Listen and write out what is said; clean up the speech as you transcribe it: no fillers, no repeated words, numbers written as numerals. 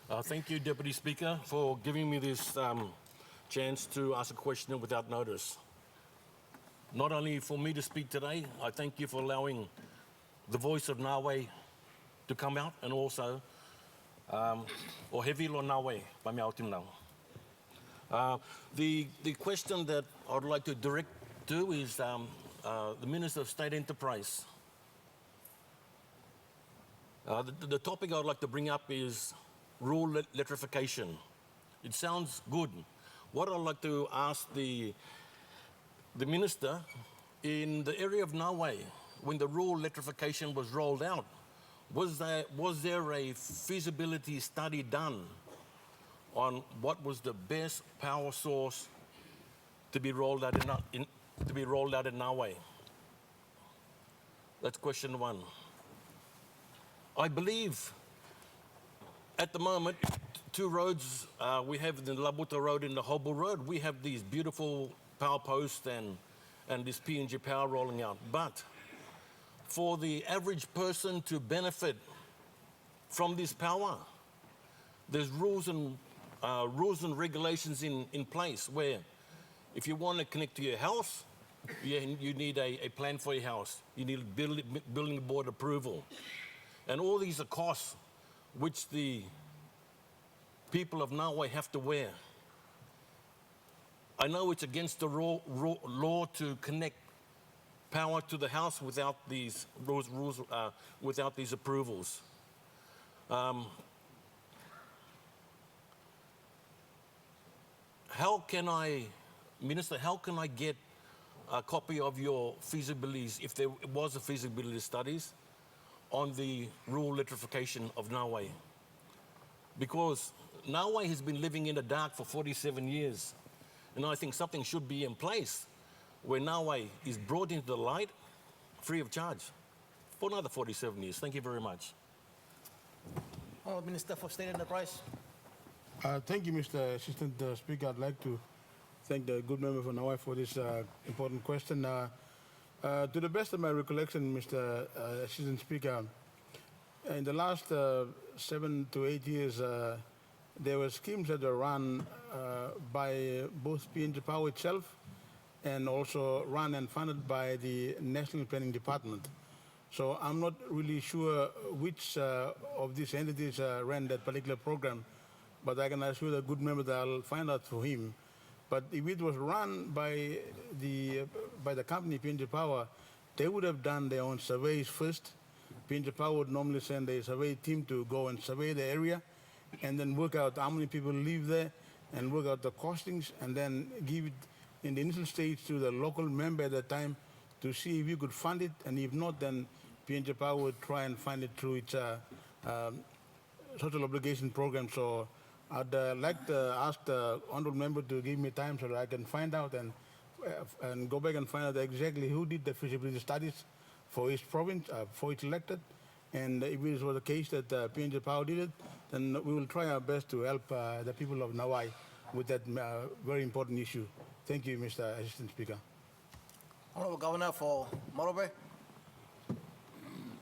Thank you, Deputy Speaker, for giving me this chance to ask a question without notice. Not only for me to speak today, I thank you for allowing the voice of Nawae to come out, and also o hevi lo Nawae by me out now. The question that I'd like to direct to is the Minister of State Enterprise. The topic I'd like to bring up is rural electrification. It sounds good. What I'd like to ask the Minister, in the area of Nawae, when the rural electrification was rolled out, was there a feasibility study done on what was the best power source to be rolled out in Nawae? That's question one. I believe at the moment, two roads, we have the Labuta Road and the Hobble Road, we have these beautiful power posts and this PNG power rolling out. But for the average person to benefit from this power, there's rules and regulations in place where if you want to connect to your house, you need a plan for your house. You need building board approval. And all these are costs which the people of Nawae have to wear. I know it's against the law to connect power to the house without these rules, without these approvals. Minister, how can I get a copy of your feasibilities, if there was a feasibility studies, on the rural electrification of Nawae? Because Nawae has been living in the dark for 47 years, and I think something should be in place where Nawae is brought into the light free of charge for another 47 years. Thank you very much. Honourable Minister for State Enterprise. Thank you, Mr. Assistant Speaker. I'd like to thank the good member for Nawae for this important question. To the best of my recollection, Mr. Assistant Speaker, in the last 7 to 8 years, there were schemes that were run by both PNG Power itself and also run and funded by the National Planning Department. So I'm not really sure which of these entities ran that particular program, but I can assure the good member that I'll find out for him. But if it was run by the company PNG Power, they would have done their own surveys first. PNG Power would normally send a survey team to go and survey the area and then work out how many people live there and work out the costings and then give it in the initial stage to the local member at the time to see if you could fund it, and if not, then PNG Power would try and fund it through its social obligation program. So I'd like to ask the honourable member to give me time so that I can find out and go back and find out exactly who did the feasibility studies for each province, for each elected. And if it was the case that PNG Power did it, then we will try our best to help the people of Nawae with that very important issue. Thank you, Mr. Assistant Speaker. Honourable Governor for Morobe.